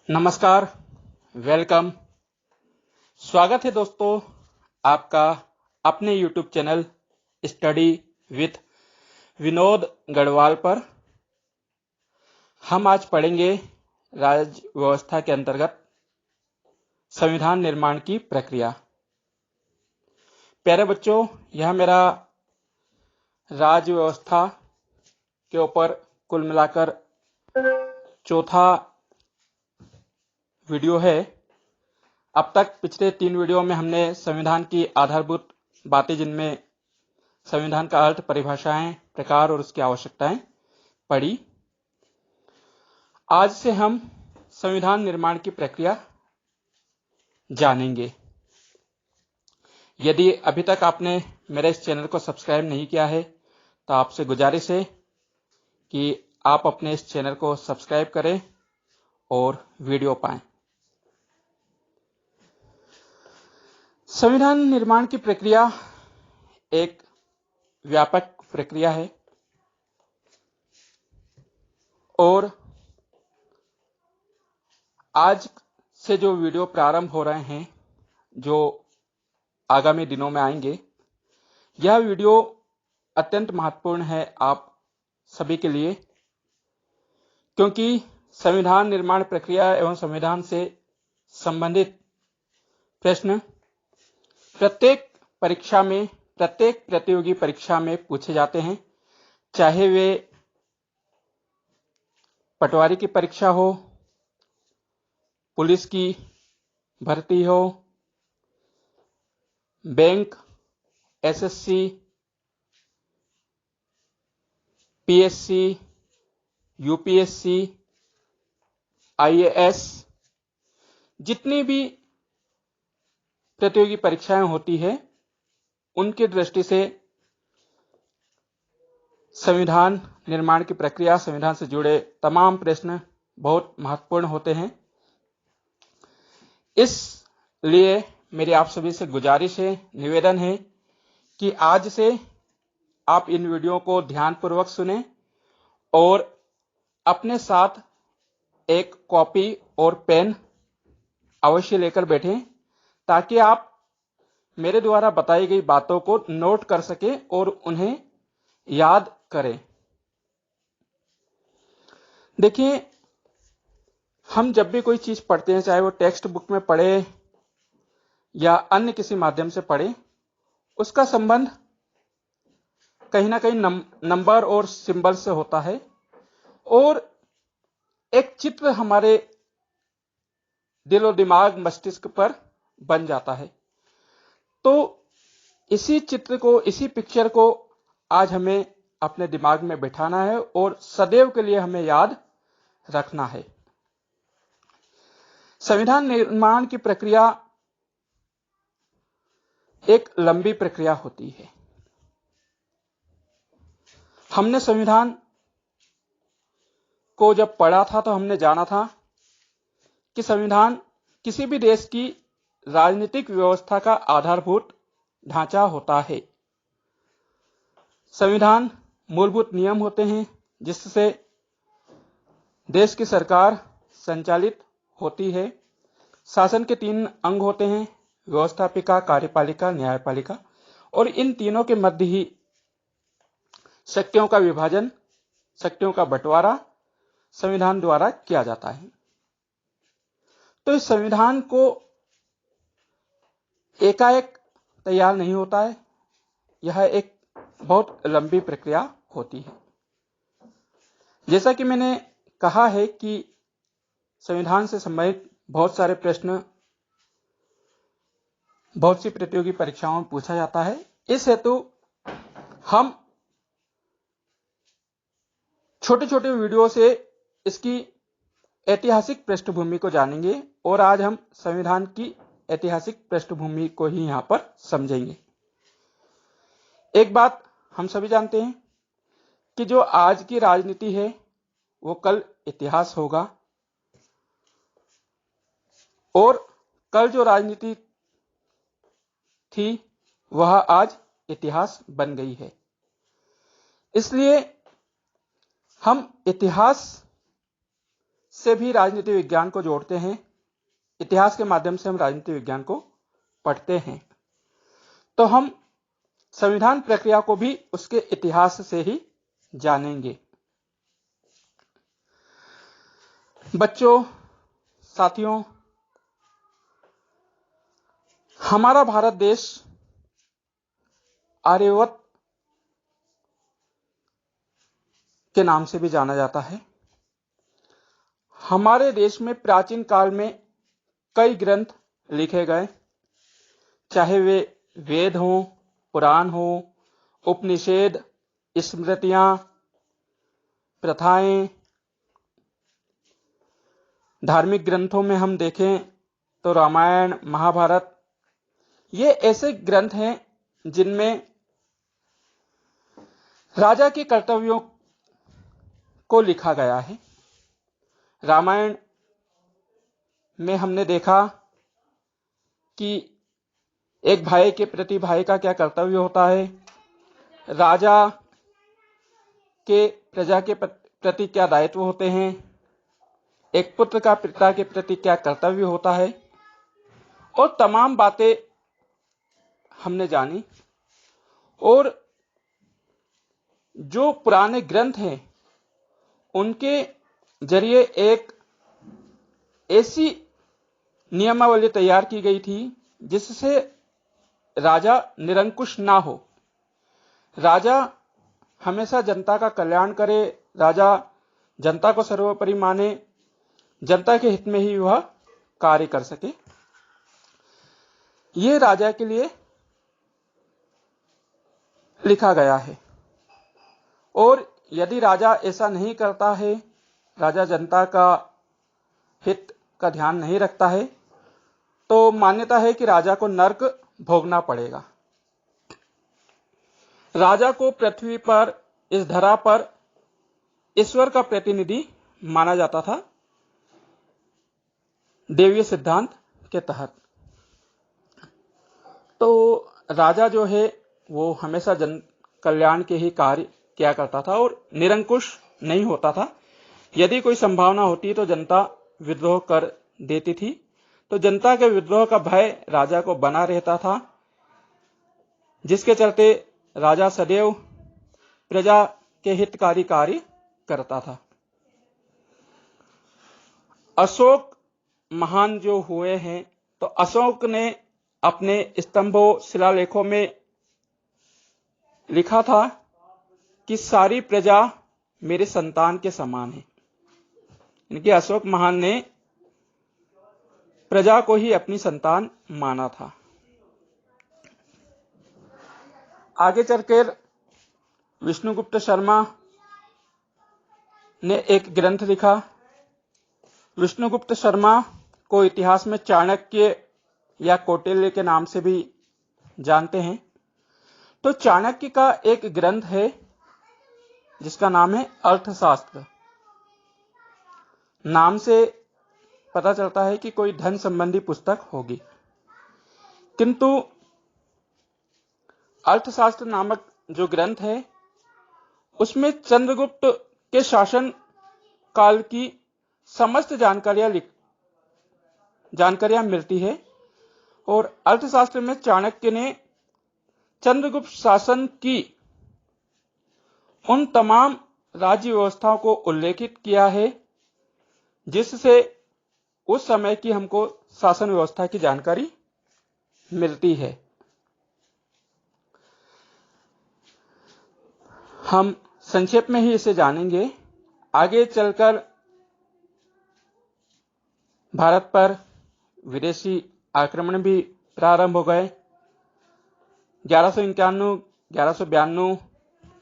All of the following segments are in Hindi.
नमस्कार, वेलकम। स्वागत है दोस्तों आपका अपने YouTube channel study with Vinod Garhwal पर। हम आज पढ़ेंगे राज्य व्यवस्था के अंतर्गत संविधान निर्माण की प्रक्रिया। प्यारे बच्चों, यह मेरा राज्य व्यवस्था के ऊपर कुल मिलाकर चौथा वीडियो है। अब तक पिछले 3 वीडियो में हमने संविधान की आधारभूत बातें, जिनमें संविधान का अर्थ, परिभाषाएं, प्रकार और उसकी आवश्यकताएं पढ़ी। आज से हम संविधान निर्माण की प्रक्रिया जानेंगे। यदि अभी तक आपने मेरे इस चैनल को सब्सक्राइब नहीं किया है तो आपसे गुजारिश है कि आप अपने इस चैनल को सब्सक्राइब करें और वीडियो पाएं। संविधान निर्माण की प्रक्रिया एक व्यापक प्रक्रिया है और आज से जो वीडियो प्रारंभ हो रहे हैं, जो आगामी दिनों में आएंगे, यह वीडियो अत्यंत महत्वपूर्ण है आप सभी के लिए, क्योंकि संविधान निर्माण प्रक्रिया एवं संविधान से संबंधित प्रश्न प्रत्येक परीक्षा में, प्रत्येक प्रतियोगी परीक्षा में पूछे जाते हैं। चाहे वे पटवारी की परीक्षा हो, पुलिस की भर्ती हो, bank, SSC, PSC, UPSC, IAS, जितनी भी प्रतियोगी परीक्षाएं होती है, उनकी दृष्टि से संविधान निर्माण की प्रक्रिया, संविधान से जुड़े तमाम प्रश्न बहुत महत्वपूर्ण होते हैं। इसलिए मेरी आप सभी से गुजारिश है, निवेदन है कि आज से आप इन वीडियो को ध्यानपूर्वक सुनें और अपने साथ एक कॉपी और पेन अवश्य लेकर बैठें, ताकि आप मेरे द्वारा बताई गई बातों को नोट कर सकें और उन्हें याद करें। देखिए, हम जब भी कोई चीज पढ़ते हैं, चाहे वो टेक्स्ट बुक में पढ़े या अन्य किसी माध्यम से पढ़े, उसका संबंध कहीं ना कहीं नंबर और सिंबल से होता है और एक चित्र हमारे दिल और दिमाग, मस्तिष्क पर बन जाता है। तो इसी चित्र को, इसी पिक्चर को आज हमें अपने दिमाग में बिठाना है और सदैव के लिए हमें याद रखना है। संविधान निर्माण की प्रक्रिया एक लंबी प्रक्रिया होती है। हमने संविधान को जब पढ़ा था तो हमने जाना था कि संविधान किसी भी देश की राजनीतिक व्यवस्था का आधारभूत ढांचा होता है। संविधान मूलभूत नियम होते हैं जिससे देश की सरकार संचालित होती है। शासन के 3 अंग होते हैं, व्यवस्थापिका, कार्यपालिका, न्यायपालिका, और इन तीनों के मध्य ही शक्तियों का विभाजन, शक्तियों का बंटवारा संविधान द्वारा किया जाता है। तो इस संविधान को एकाएक तैयार नहीं होता है, यह एक बहुत लंबी प्रक्रिया होती है। जैसा कि मैंने कहा है कि संविधान से संबंधित बहुत सारे प्रश्न बहुत सी प्रतियोगी परीक्षाओं में पूछा जाता है। इस हेतु हम छोटे छोटे वीडियो से इसकी ऐतिहासिक पृष्ठभूमि को जानेंगे और आज हम संविधान की ऐतिहासिक पृष्ठभूमि को ही यहां पर समझेंगे। एक बात हम सभी जानते हैं कि जो आज की राजनीति है वो कल इतिहास होगा और कल जो राजनीति थी वह आज इतिहास बन गई है। इसलिए हम इतिहास से भी राजनीति विज्ञान को जोड़ते हैं। इतिहास के माध्यम से हम राजनीति विज्ञान को पढ़ते हैं, तो हम संविधान प्रक्रिया को भी उसके इतिहास से ही जानेंगे। बच्चों, साथियों, हमारा भारत देश आर्यवत के नाम से भी जाना जाता है। हमारे देश में प्राचीन काल में कई ग्रंथ लिखे गए, चाहे वे वेद हों, पुराण हो, उपनिषद, स्मृतियां, प्रथाएं। धार्मिक ग्रंथों में हम देखें तो रामायण, महाभारत, ये ऐसे ग्रंथ हैं जिनमें राजा के कर्तव्यों को लिखा गया है। रामायण में हमने देखा कि एक भाई के प्रति भाई का क्या कर्तव्य होता है, राजा के प्रजा के प्रति क्या दायित्व होते हैं, एक पुत्र का पिता के प्रति क्या कर्तव्य होता है, और तमाम बातें हमने जानी। और जो पुराने ग्रंथ हैं उनके जरिए एक ऐसी नियमावली तैयार की गई थी जिससे राजा निरंकुश ना हो। राजा हमेशा जनता का कल्याण करे, राजा जनता को सर्वोपरि माने, जनता के हित में ही वह कार्य कर सके। ये राजा के लिए लिखा गया है। और यदि राजा ऐसा नहीं करता है, राजा जनता का हित का ध्यान नहीं रखता है, तो मान्यता है कि राजा को नर्क भोगना पड़ेगा। राजा को पृथ्वी पर, इस धरा पर ईश्वर का प्रतिनिधि माना जाता था, देवीय सिद्धांत के तहत। तो राजा जो है वो हमेशा जन कल्याण के ही कार्य किया करता था और निरंकुश नहीं होता था। यदि कोई संभावना होती तो जनता विद्रोह कर देती थी, तो जनता के विद्रोह का भय राजा को बना रहता था, जिसके चलते राजा सदैव प्रजा के हितकारी कार्य करता था। अशोक महान जो हुए हैं, तो अशोक ने अपने स्तंभों, शिलालेखों में लिखा था कि सारी प्रजा मेरे संतान के समान है। इनके अशोक महान ने प्रजा को ही अपनी संतान माना था। आगे चलकर विष्णुगुप्त शर्मा ने एक ग्रंथ लिखा। विष्णुगुप्त शर्मा को इतिहास में चाणक्य या कौटिल्य के नाम से भी जानते हैं। तो चाणक्य का एक ग्रंथ है जिसका नाम है अर्थशास्त्र। नाम से पता चलता है कि कोई धन संबंधी पुस्तक होगी, किंतु अर्थशास्त्र नामक जो ग्रंथ है उसमें चंद्रगुप्त के शासन काल की समस्त जानकारियां मिलती है। और अर्थशास्त्र में चाणक्य ने चंद्रगुप्त शासन की उन तमाम राज्य व्यवस्थाओं को उल्लेखित किया है जिससे उस समय की हमको शासन व्यवस्था की जानकारी मिलती है। हम संक्षेप में ही इसे जानेंगे। आगे चलकर भारत पर विदेशी आक्रमण भी प्रारंभ हो गए। 1191-1192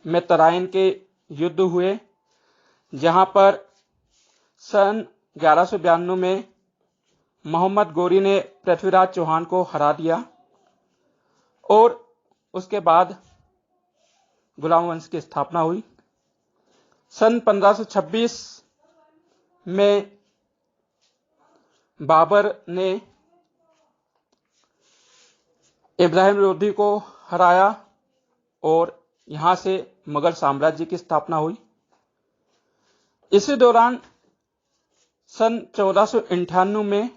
में तराइन के युद्ध हुए, जहां पर सन 1192 में मोहम्मद गोरी ने पृथ्वीराज चौहान को हरा दिया और उसके बाद गुलाम वंश की स्थापना हुई। सन 1526 में बाबर ने इब्राहिम लोधी को हराया और यहां से मुगल साम्राज्य की स्थापना हुई। इसी दौरान सन 1498 में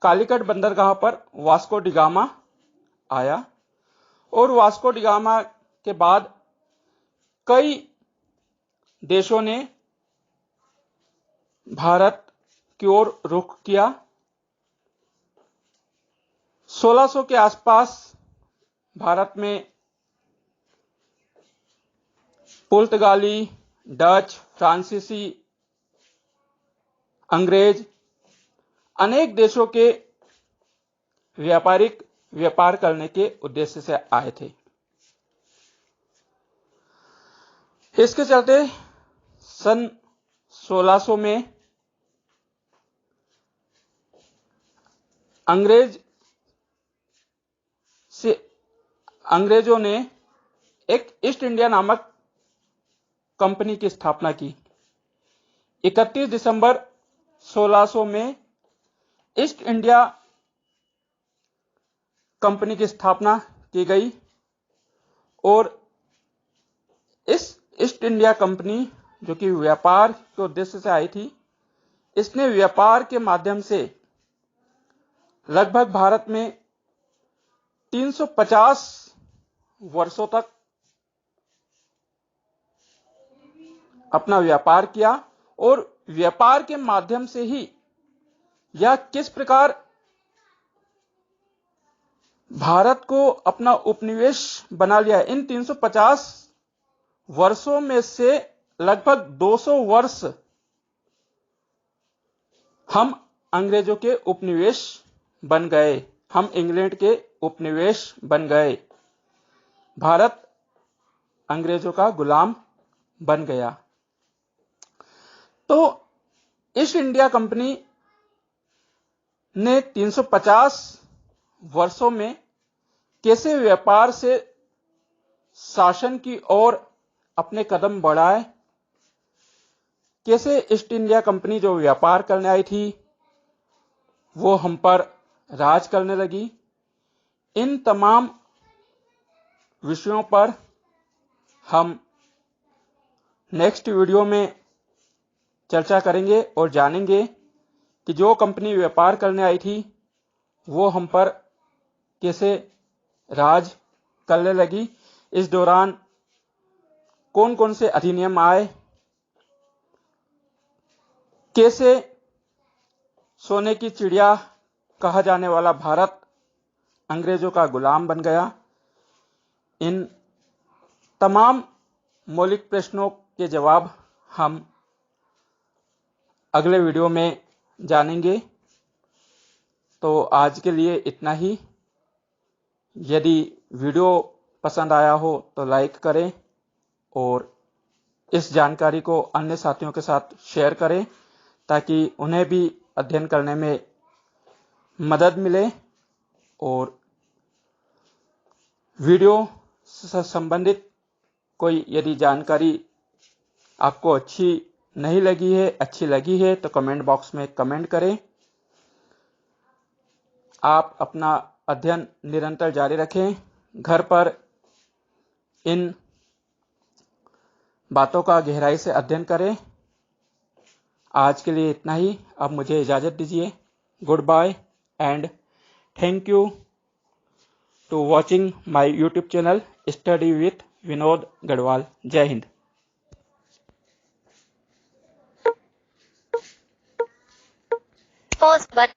कालीकट बंदरगाह पर वास्को डी गामा आया और वास्को डी गामा के बाद कई देशों ने भारत की ओर रुख किया। 1600 के आसपास भारत में पुर्तगाली, डच, फ्रांसीसी, अंग्रेज अनेक देशों के व्यापार करने के उद्देश्य से आए थे। इसके चलते सन 1600 में अंग्रेजों ने एक ईस्ट इंडिया नामक कंपनी की स्थापना की। 31 दिसंबर 1600 में ईस्ट इंडिया कंपनी की स्थापना की गई और इस ईस्ट इंडिया कंपनी जो कि व्यापार के उद्देश्य से आई थी, इसने व्यापार के माध्यम से लगभग भारत में 350 वर्षों तक अपना व्यापार किया और व्यापार के माध्यम से ही यह किस प्रकार भारत को अपना उपनिवेश बना लिया। इन 350 वर्षों में से लगभग 200 वर्ष हम अंग्रेजों के उपनिवेश बन गए, हम इंग्लैंड के उपनिवेश बन गए, भारत अंग्रेजों का गुलाम बन गया। तो ईस्ट इंडिया कंपनी ने 350 वर्षों में कैसे व्यापार से शासन की ओर अपने कदम बढ़ाए, कैसे ईस्ट इंडिया कंपनी जो व्यापार करने आई थी वो हम पर राज करने लगी, इन तमाम विषयों पर हम नेक्स्ट वीडियो में चर्चा करेंगे और जानेंगे कि जो कंपनी व्यापार करने आई थी वो हम पर कैसे राज करने लगी। इस दौरान कौन कौन से अधिनियम आए, कैसे सोने की चिड़िया कहा जाने वाला भारत अंग्रेजों का गुलाम बन गया। इन तमाम मौलिक प्रश्नों के जवाब हम अगले वीडियो में जानेंगे। तो आज के लिए इतना ही। यदि वीडियो पसंद आया हो तो लाइक करें और इस जानकारी को अन्य साथियों के साथ शेयर करें ताकि उन्हें भी अध्ययन करने में मदद मिले। और वीडियो से संबंधित कोई यदि जानकारी आपको अच्छी नहीं लगी है, अच्छी लगी है तो कमेंट बॉक्स में कमेंट करें। आप अपना अध्ययन निरंतर जारी रखें, घर पर इन बातों का गहराई से अध्ययन करें। आज के लिए इतना ही। अब मुझे इजाजत दीजिए। Good bye and thank you to watching my YouTube channel study with Vinod Garhwal. जय हिंद। Pause button.